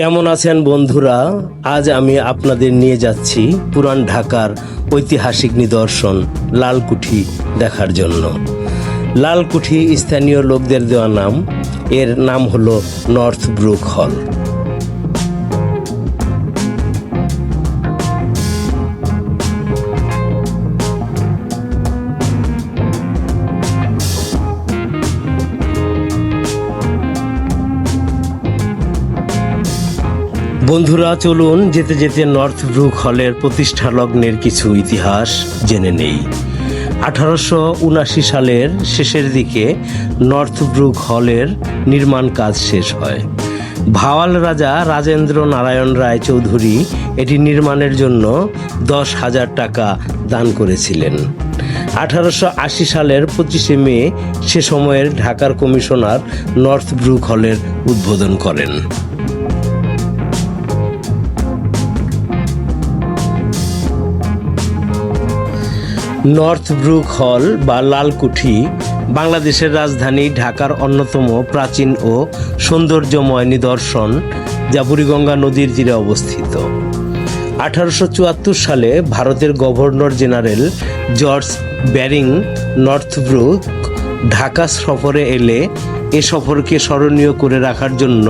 কেমন আছেন বন্ধুরা? আজ আমি আপনাদের নিয়ে যাচ্ছি পুরান ঢাকার ঐতিহাসিক নিদর্শন লালকুঠি দেখার জন্য। লালকুঠি স্থানীয় লোকদের দেওয়া নাম। এর নাম হলো নর্থ ব্রুক হল। বন্ধুরা, চলুন যেতে যেতে নর্থ ব্রুক হলের প্রতিষ্ঠা লগ্নের কিছু ইতিহাস জেনে নেই। 1879 সালের শেষের দিকে নর্থ ব্রুক হলের নির্মাণ কাজ শেষ হয়। ভাওয়াল রাজা রাজেন্দ্র নারায়ণ রায় চৌধুরী এটি নির্মাণের জন্য 10,000 টাকা দান করেছিলেন। 1880 সালের 25শে মে সে সময়ের ঢাকার কমিশনার নর্থ ব্রুক হলের উদ্বোধন করেন। নর্থ ব্রুক হল বা লালকুঠি বাংলাদেশের রাজধানী ঢাকার অন্যতম প্রাচীন ও সৌন্দর্যময় নিদর্শন, যা বুড়িগঙ্গা নদীর তীরে অবস্থিত। 1874 সালে ভারতের governor general George Baring Northbrook Dhaka সফরে এলে এ সফরকে স্মরণীয় করে রাখার জন্য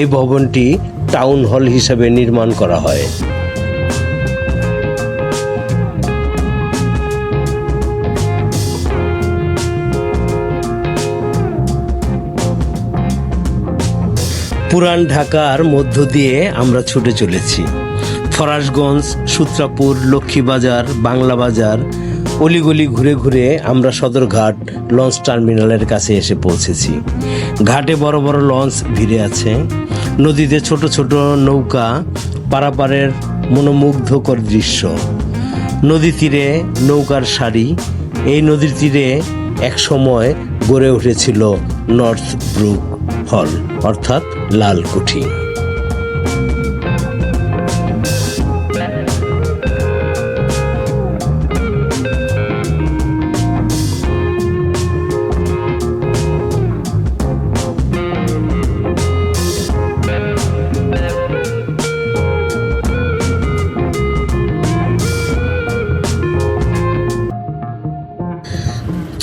এই ভবনটি টাউন হল হিসেবে নির্মাণ করা হয়। পুরান ঢাকার মধ্য দিয়ে আমরা ছুটে চলেছি। ফরাশগঞ্জ, সূত্রাপুর, লক্ষ্মীবাজার, বাংলা বাজার অলিগলি ঘুরে ঘুরে আমরা সদরঘাট লঞ্চ টার্মিনালের কাছে এসে পৌঁছেছি। ঘাটে বড় বড় লঞ্চ ভিড়ে আছে। নদীতে ছোট ছোট নৌকা পারাপারের মনোমুগ্ধকর দৃশ্য। নদী তীরে নৌকার সারি। এই নদীর তীরে এক সময় গড়ে উঠেছিল নর্থ ব্রুক হল অর্থাৎ লালকুঠি।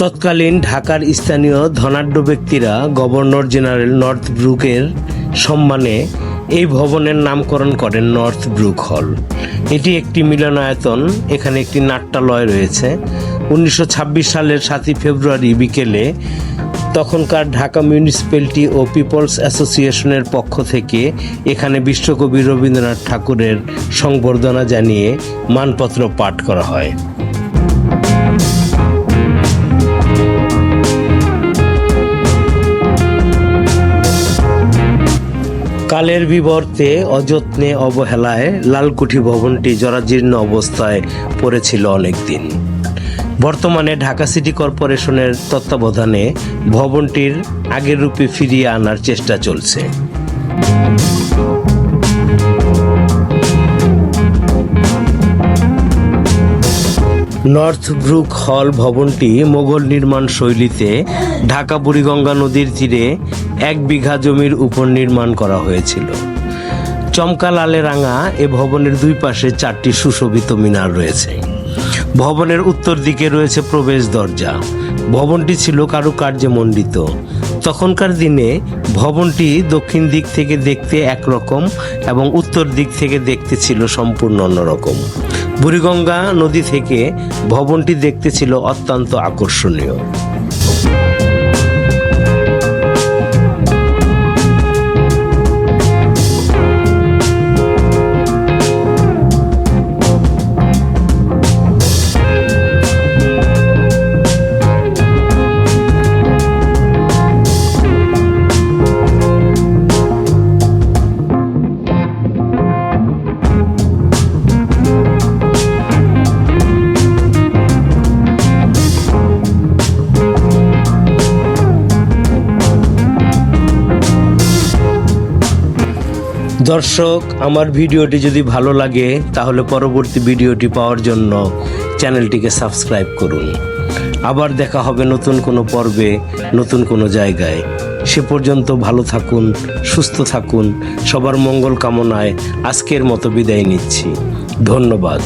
তৎকালীন ঢাকার স্থানীয় ধনাঢ্য ব্যক্তিরা গভর্নর জেনারেল নর্থ ব্রুকের সম্মানে এই ভবনের নামকরণ করেন নর্থ ব্রুক হল। এটি একটি মিলনায়তন। এখানে একটি নাট্যালয় রয়েছে। 1926 সালের 7 ফেব্রুয়ারি বিকেলে তখনকার ঢাকা মিউনিসিপ্যালিটি ও পিপলস অ্যাসোসিয়েশনের পক্ষ থেকে এখানে বিশ্বকবি রবীন্দ্রনাথ ঠাকুরের সংবর্ধনা জানিয়ে মানপত্র পাঠ করা হয়। কালের বিবর্তে অযত্নে অবহেলায় লালকুঠি ভবনটি জরাজীর্ণ অবস্থায় পড়েছিল অনেকদিন। বর্তমানে ঢাকা সিটি কর্পোরেশনের তত্ত্বাবধানে ভবনটির আগের রূপে ফিরিয়ে আনার চেষ্টা চলছে। নর্থ ব্রুক হল ভবনটি মোগল নির্মাণ শৈলীতে ঢাকা বুড়িগঙ্গা নদীর তীরে 1 বিঘা জমির উপর নির্মাণ করা হয়েছিল। চমকা লালে রাঙা এ ভবনের দুই পাশে 4টি সুশোভিত মিনার রয়েছে। ভবনের উত্তর দিকে রয়েছে প্রবেশ দরজা। ভবনটি ছিল কারুকার্যে মণ্ডিত। তখনকার দিনে ভবনটি দক্ষিণ দিক থেকে দেখতে একরকম এবং উত্তর দিক থেকে দেখতে ছিল সম্পূর্ণ অন্যরকম। বুড়িগঙ্গা নদী থেকে ভবনটি দেখতে ছিল অত্যন্ত আকর্ষণীয়। দর্শক, আমার ভিডিওটি যদি ভালো লাগে তাহলে পরবর্তী ভিডিওটি পাওয়ার জন্য চ্যানেলটিকে সাবস্ক্রাইব করুন। আবার দেখা হবে নতুন কোনো পর্বে, নতুন কোনো জায়গায়। সে পর্যন্ত ভালো থাকুন, সুস্থ থাকুন। সবার মঙ্গল কামনায় আজকের মতো বিদায় নিচ্ছি। ধন্যবাদ।